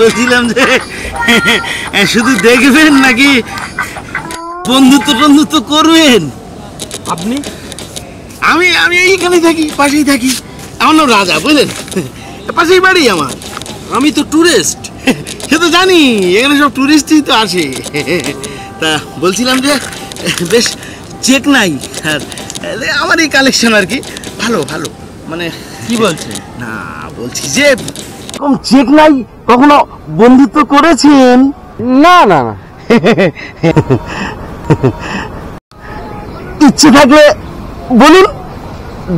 বলছিলাম যে শুধু দেখবেন নাকি বন্ধুত্ব টন্ধুত্ব করবেন? আপনি? আমি আমি এইখানে থাকি, পাশেই থাকি। আমার নাম রাজা, বুঝলেন? পাশেই বাড়ি আমার। আমি তো টুরিস্ট। সে তো জানি, এখানে সব টুরিস্টই তো আসে। তা বলছিলাম যে বেশ চেক নাই আর আমার এই কালেকশন আর কি ভালো ভালো। মানে কি বলছেন? না, বলছি যে কম চেক নাই, কখনো বন্ধুত্ব করেছেন? না না না। ইচ্ছে থাকলে বলুন,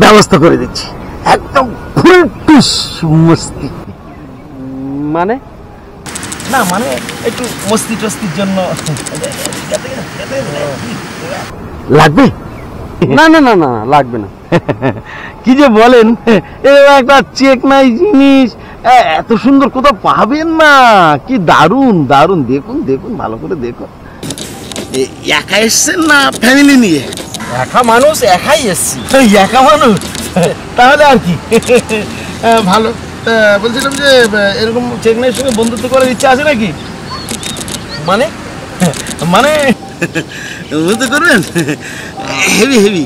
ব্যবস্থা করে দিচ্ছি। একদম ফুল টুস মস্তি। মানে? না মানে একটু মস্তি টস্তির জন্য লাগবে। না না না না লাগবে না। কি যে বলেন, একটা চেক নাই জিনিস এত সুন্দর কোথাও পাবেন না। কি দারুণ দারুণ, দেখুন দেখুন ভালো করে দেখুন। একা এসছেন না ফ্যামিলি নিয়ে? একা মানুষ, একাই এসছি। একা মানুষ, তাহলে আর কি ভালো। বলছিলাম যে এরকম চেক নাইয়ের সঙ্গে বন্ধুত্ব করার ইচ্ছা আছে নাকি? মানে? মানে বন্ধুত্ব করবেন? হেভি হেভি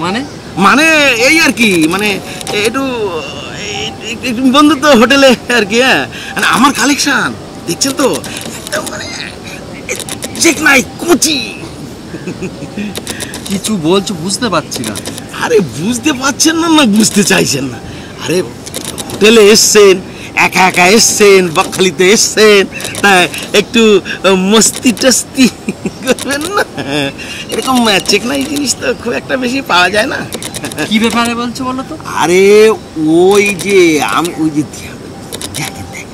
মানে? মানে এই আর কি, মানে একটু বন্ধুত্ব হোটেলে আর কি। হ্যাঁ, আমার কালেকশন দেখছেন তো, একদম মানে চেক নাই কুচি। কিছু বলছো বুঝতে পারছি না। আরে বুঝতে পারছেন না না বুঝতে চাইছেন না? আরে হোটেলে এসছেন, একা একা এসছেন, বকখালিতে এসছেন, তা একটু মস্তি টস্তি করবেন না? এরকম চেক নাই জিনিস তো খুব একটা বেশি পাওয়া যায় না। কি ব্যাপারে বলছো বলো তো? আরে ওই যে আমি ওই যে দেখেন দেখেন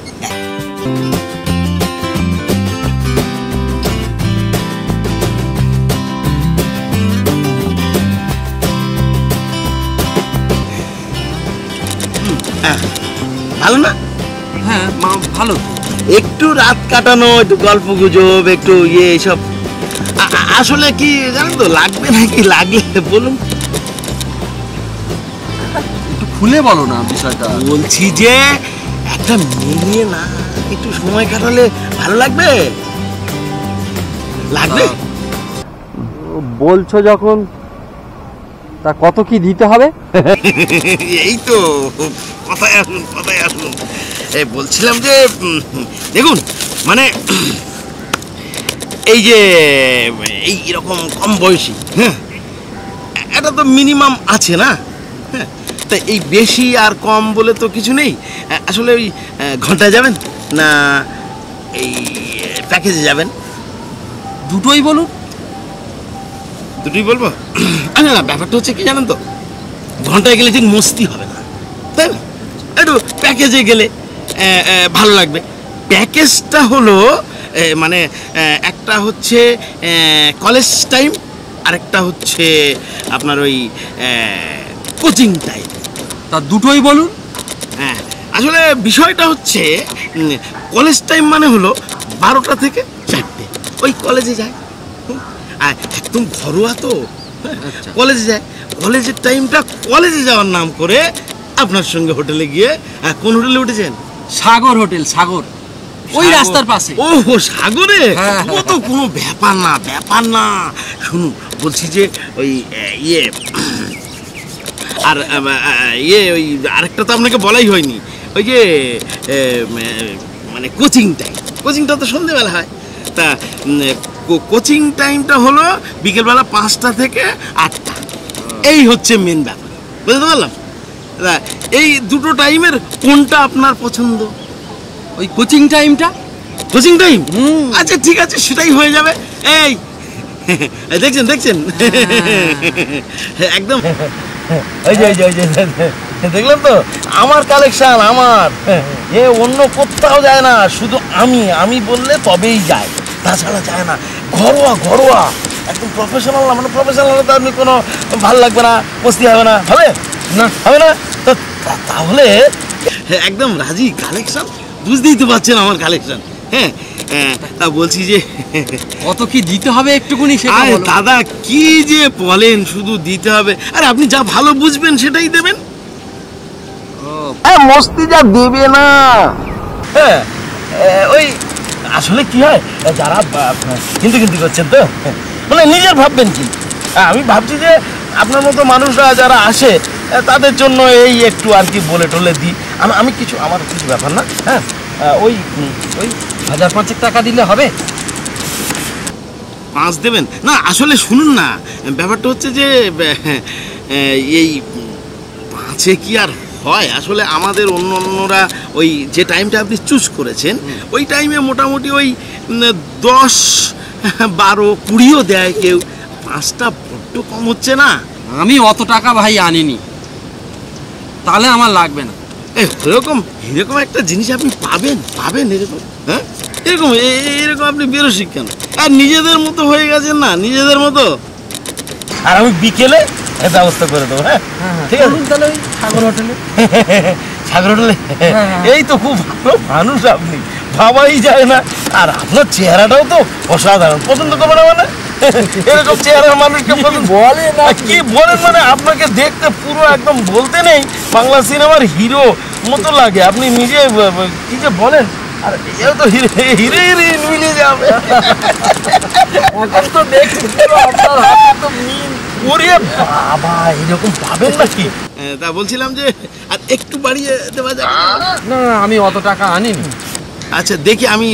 ভালো না? হ্যাঁ ভালো। একটু রাত কাটানো, একটু গল্প গুজব, একটু ইয়ে এইসব। আসলে কি জানেন তো, লাগবে নাকি? লাগলে বলুন। একটু খুলে বলো না বিষয়টা। বলছি যে একটা মেয়ে না একটু সময় কাটালে ভালো লাগবে। লাগবে বলছো যখন, তা কত কি দিতে হবে? এই তো কথায় আসুন কথায় আসুন। বলছিলাম যে দেখুন, মানে এই যে এই এরকম কম বয়সী, হ্যাঁ, এটা তো মিনিমাম আছে না? হ্যাঁ, তা এই বেশি আর কম বলে তো কিছু নেই। আসলে ওই ঘন্টায় যাবেন না এই প্যাকেজে যাবেন? দুটোই বলুন। দুটোই বলবো? না না, ব্যাপারটা হচ্ছে কি জানেন তো, ঘন্টায় গেলে ঠিক মস্তি হবে না, তাই না? একটু প্যাকেজে গেলে ভালো লাগবে। প্যাকেজটা হলো মানে একটা হচ্ছে কলেজ টাইম, আরেকটা হচ্ছে আপনার ওই কোচিং টাইম। তা দুটোই বলুন। হ্যাঁ, আসলে বিষয়টা হচ্ছে কলেজ টাইম মানে হলো 12টা থেকে 4টে, ওই কলেজে যায়। আর একদম ঘরোয়া তো, কলেজে যায়। কলেজের টাইমটা কলেজে যাওয়ার নাম করে আপনার সঙ্গে হোটেলে গিয়ে। কোন হোটেলে উঠেছেন? সাগর হোটেল, সাগর, ওই রাস্তার পাশে। ও সাগরে? ও তো কোনো ব্যাপার না, ব্যাপার না। শুনুন, বলছি যে ওই ইয়ে আর ইয়ে ওই আরেকটা তো আপনাকে বলাই হয়নি, ওই যে মানে কোচিং টাইম। কোচিংটা তো সন্ধ্যেবেলা হয়। তা কোচিং টাইমটা হলো বিকেলবেলা 5টা থেকে 8টা। এই হচ্ছে মেন ব্যাপার, বুঝতে পারলাম? এই দুটো টাইমের কোনটা আপনার পছন্দ? ওই কোচিং টাইমটা। Coaching time? আচ্ছা ঠিক আছে, সেটাই হয়ে যাবে। এই দেখছেন দেখছেন একদম ওই যে দেখলাম তো আমার কালেকশন, আমার এ অন্য কোথাও যায় না, শুধু আমি বললে তবেই যায়, তাছাড়া যায় না। ঘরোয়া ঘরোয়া একদম প্রফেশনাল না, মানে প্রফেশনাল হলে তো আপনি কোনো ভালো লাগবে না, মস্তি হবে না, হবে না হবে না? তাহলে একদম রাজি কালেকশন, বুঝতেই তো পারছেন আমার কালেকশন। হ্যাঁ তা বলছি যে কত কি দিতে হবে একটুকুনি সেটা আরে বলো। দাদা কি যে বলেন, শুধু দিতে হবে? আরে আপনি যা ভালো বুঝবেন সেটাই দেবেন। ও, মস্তি যা দেবে না। হ্যাঁ ওই আসলে কি হয়, যারা কিন্তু করছেন তো, মানে নিজের ভাববেন কি, আমি ভাবছি যে আপনার মতো মানুষরা যারা আসে তাদের জন্য এই একটু আর কি বলে টলে দিই। আমি কিছু, আমার কিছু ব্যাপার না। হ্যাঁ ওই 1000-5 টাকা দিলে হবে? 5 দেবেন না? আসলে শুনুন না, ব্যাপারটা হচ্ছে যে এই 5-এ কি আর হয়, আসলে আমাদের অন্যরা ওই যে টাইমটা আপনি চুজ করেছেন ওই টাইমে মোটামুটি ওই 10, 12, 20ও দেয় কেউ। 5টা বড্ড কম হচ্ছে না? আমি অত টাকা ভাই আনিনি, তাহলে আমার লাগবে না। এরকম এরকম একটা জিনিস আপনি পাবেন এরকম, হ্যাঁ এরকম এরকম আপনি বেরোসিক কেন? আর নিজেদের মতো হয়ে গেছেন না, নিজেদের মতো। আর আমি বিকেলে ব্যবস্থা করে দেবো। হ্যাঁ ঠিক আছে, তাহলে ওই সাগর হোটেলে। সাগর হোটেলে? হ্যাঁ। এই তো খুব ভালো মানুষ আপনি, ভাবাই যায় না। আর আপনার চেহারাটাও তো অসাধারণ, পছন্দ করবে না মানে? এরকম চেহারার মানুষকে বলে না কি বলেন, মানে আপনাকে দেখতে পুরো একদম বলতে নেই বাংলা সিনেমার হিরো মতো লাগে। আপনি নিজে কি যে বলেন, আর এও তো হিরোইন মিলে যাবে। এখন তো দেখছি পুরো আপনার হাতে তো মিল। ওরে বাবা, এরকম পাবেন নাকি? তা বলছিলাম যে আর একটু বাড়িয়ে দেওয়া যাবে না? না আমি অত টাকা আনিনি। আচ্ছা দেখি, আমি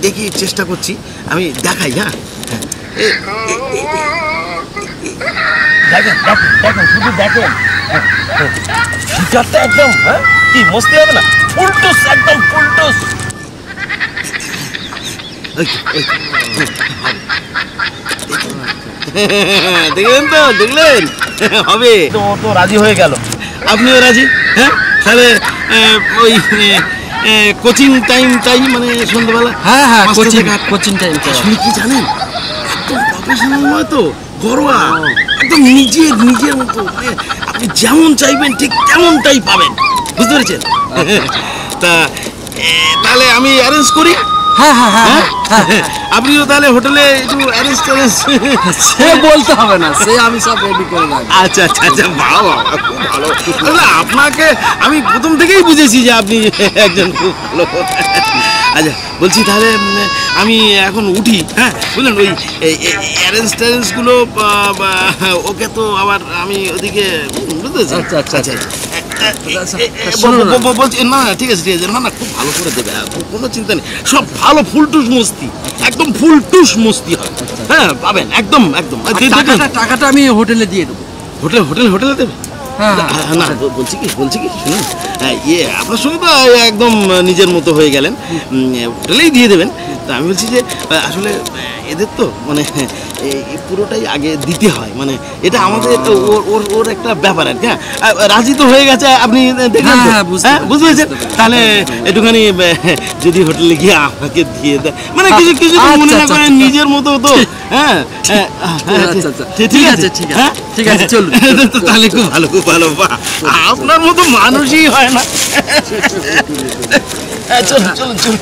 দেখি, চেষ্টা করছি, আমি দেখাই। হ্যাঁ দেখেন দেখেন দেখেন, শুধু দেখেন ফিচারটা একদম, হ্যাঁ কি মস্তি হবে না? ফুলটুস, একদম ফুলটুস। দেখলেন তো, দেখলেন? হবে তো, ও তো রাজি হয়ে গেল, আপনিও রাজি। হ্যাঁ তাহলে ওই কোচিং টাইমটাই, মানে সন্ধ্যাবেলা। হ্যাঁ হ্যাঁ, 5টা থেকে 8টা। Coaching time. আসলে কি জানেন, একদম প্রফেশনাল নয় তো, ঘরোয়া, একদম নিজের মতো, মানে আপনি যেমন চাইবেন ঠিক তেমনটাই পাবেন, বুঝতে পেরেছেন? তা তাহলে আমি অ্যারেঞ্জ করি। হ্যাঁ হ্যাঁ হ্যাঁ হ্যাঁ, আপনিও তাহলে হোটেলে একটু অ্যারেঞ্জ সে বলতে হবে না, সে আমি সব রেডি করে রাখবো। আচ্ছা আচ্ছা আচ্ছা, বাবা খুব ভালো। আসলে আপনাকে আমি প্রথম থেকেই বুঝেছি যে আপনি একজন খুব ভালো। আচ্ছা বলছি তাহলে আমি এখন উঠি। হ্যাঁ বুঝলেন, ওই অ্যারেঞ্জ ট্যারেঞ্জগুলো ওকে তো আবার আমি ওদিকে, বুঝতেছি। আচ্ছা আচ্ছা আচ্ছা। বলছি না, ঠিক আছে ঠিক আছে, না খুব ভালো করে দেবে, কোনো চিন্তা নেই, সব ভালো ফুলটুস মস্তি, একদম ফুলটুস মস্তি হয়। হ্যাঁ পাবেন একদম একদম। টাকাটা আমি হোটেলে দিয়ে দেবো। হোটেলে দেবে? হ্যাঁ না বলছি কি শুনুন, আপনার সঙ্গে তো একদম নিজের মতো হয়ে গেলেন, হোটেলেই দিয়ে দেবেন। তা আমি বলছি যে আসলে এদের তো মানে এই পুরোটাই আগে দিতে হয়, মানে এটা আমাদের ওর একটা ব্যাপার আর কি। হ্যাঁ রাজি তো হয়ে গেছে, আপনি দেখলেন তো? হ্যাঁ বুঝতে পেরেছেন? তাহলে একটুখানি যদি হোটেলে গিয়ে আমাকে দিয়ে দেয়, মানে কিছু কিছু মনে না করেন, নিজের মতো তো। হ্যাঁ ঠিক আছে ঠিক আছে, চলুন। তাহলে খুব ভালো খুব ভালো। আপনার মতো মানুষই হয় না। চলুন চলুন চলুন,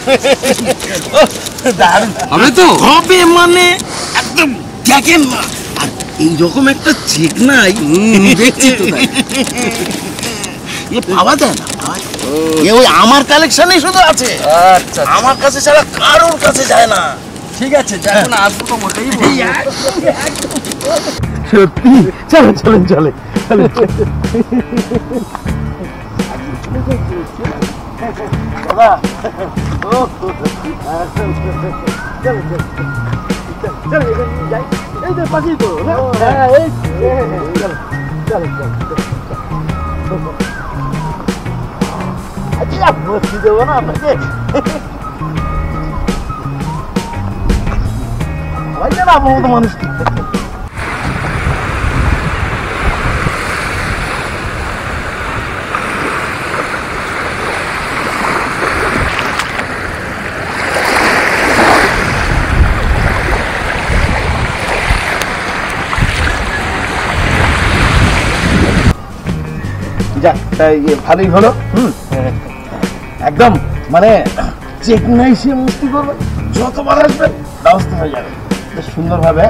দারুণ হবে তো? হবে মানে একদম, দেখেন না, আর এইরকম একটা চেক নাই, দেখছি তো তাই। পাওয়া যায় না, ওই আমার কালেকশনে শুধু আছে। আচ্ছা আমার কাছে ছাড়া কারোর কাছে যায় না। ঠিক আছে, যখন আসবো তো মোটেই সত্যি, চলে চলে চলে চলে। এই যে পাশেই তো, হ্যাঁ এই চলো চলো চলো। আচ্ছা বসি দেবো না আপনাকে, না আমার মতো মানুষ। যাক তাই ভালোই হলো। একদম মানে চেক নাই সে মুক্তি করবে, যতবার আসবেন ব্যবস্থা হয়ে যাবে বেশ সুন্দরভাবে।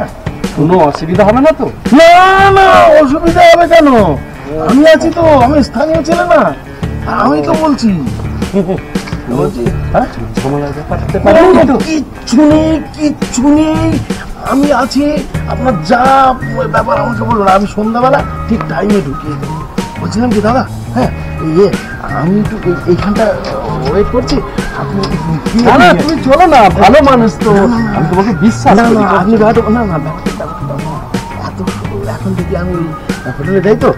কোনো অসুবিধা হবে না তো? না না, অসুবিধা হবে কেন? আমি আছি তো, আমি স্থানীয় ছেলে না, আমি তো বলছি। কিচ্ছু নেই, কিচ্ছু নেই, আমি আছি। আপনার যা ব্যাপার আমাকে বলুন, আমি সন্ধ্যাবেলা ঠিক টাইমে ঢুকিয়ে দেবো। বলছিলাম কি দাদা, হ্যাঁ আমি একটু এইখানটা ওয়েট করছি, আপনি তুমি চলো না, ভালো মানুষ তো, আমি তোমাকে বিশ্বাস করি। আপনি না না এত এখন থেকে আমি হোটেলে যাই তো,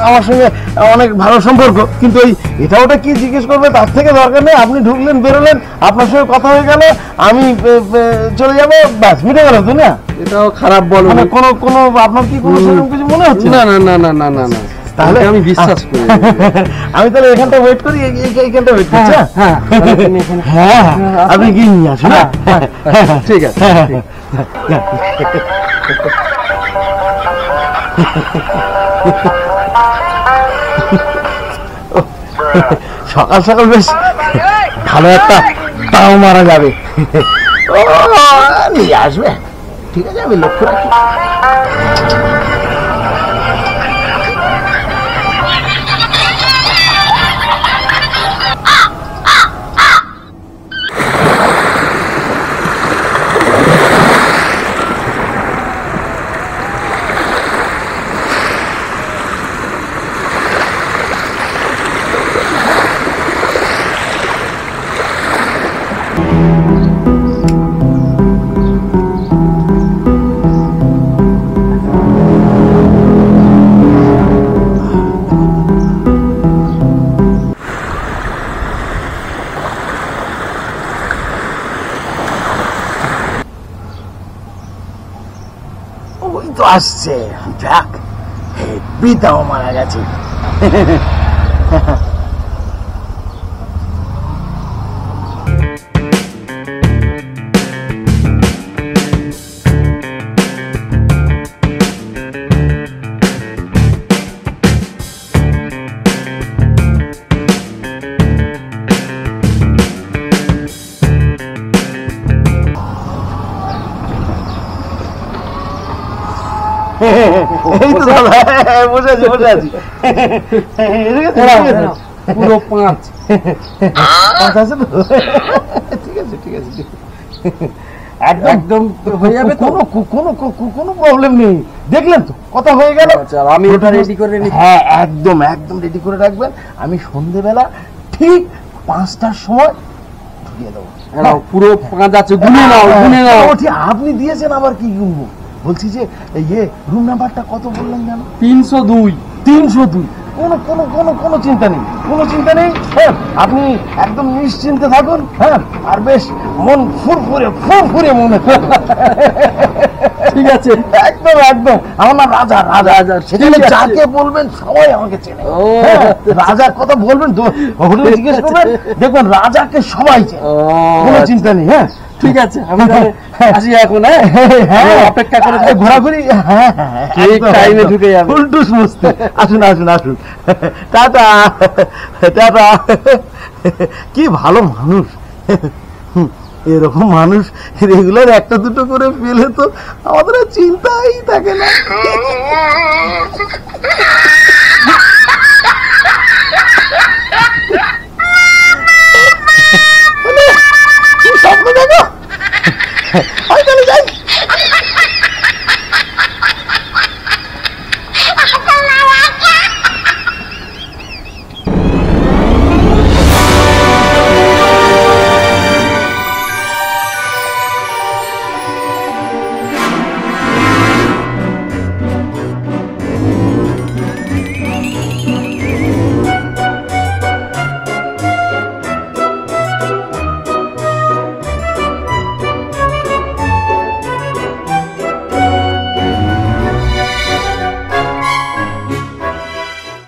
আমার সঙ্গে অনেক ভালো সম্পর্ক, কিন্তু এটা ওটা কি জিজ্ঞেস করবে তার থেকে দরকার নেই। আপনি ঢুকলেন বেরোলেন, আপনার সঙ্গে কথা হয়ে গেল, আমি চলে যাবো, ব্যাস মিটে গেল তো না? এটাও খারাপ বলো মানে কোনো আপনার কি কোনো সেরকম কিছু মনে হচ্ছে? না না না না না না না, তাহলে আমি বিশ্বাস করি। আমি তাহলে এখানটা ওয়েট করি, এইখানটা ওয়েট করছি। হ্যাঁ হ্যাঁ, আপনি গিয়ে নিয়ে আসুন। ঠিক আছে। সকাল সকাল বেশ ভালো একটা তাও মারা যাবে। ও নিয়ে আসবে, ঠিক আছে, আমি লক্ষ্য রাখি। ওই তো আসছে, যাক পিতাও মারা গেছে। এই তো দাদা, বসে আছি বসে আছি। পুরো 5 আছে তো? ঠিক আছে ঠিক আছে, একদম হয়ে যাবে তো? কোনো প্রবলেম নেই। দেখলেন তো কথা হয়ে গেল। আমি ওটা রেডি করে নিই। হ্যাঁ একদম একদম রেডি করে রাখবেন। আমি সন্ধেবেলা ঠিক 5টার সময় ঢুকিয়ে দেবো। পুরো 5 আছে, গুনে নাও গুনে নাও। আপনি দিয়েছেন, আবার কি গুনবো? বলছি যে রুম নাম্বারটা কত বললেন জানো? 302। 302। কোনো চিন্তা নেই, কোনো চিন্তা নেই। হ্যাঁ, আপনি একদম নিশ্চিন্তে থাকুন। হ্যাঁ, আর বেশ মন ফুরফুরে মনে থাকুন। ঠিক আছে, একদম একদম। আমার নাম রাজা। রাজা সেখানে যাকে বলবেন সবাই আমাকে চেনে। রাজার কথা বলবেন তো, হোটেলে জিজ্ঞেস করবেন, দেখবেন রাজাকে সবাই চেনে, কোনো চিন্তা নেই। হ্যাঁ ঠিক আছে, আমি আসি এখন। হ্যাঁ, অপেক্ষা করে ঘোরাঘুরি ঠিক টাইমে ঢুকে যাবে। ফুলটুস মস্তে। আসুন আসুন আসুন, টাটা টাটা। কি ভালো মানুষ, এরকম মানুষ রেগুলার একটা দুটো করে পেলে তো আমাদের চিন্তাই থাকে না।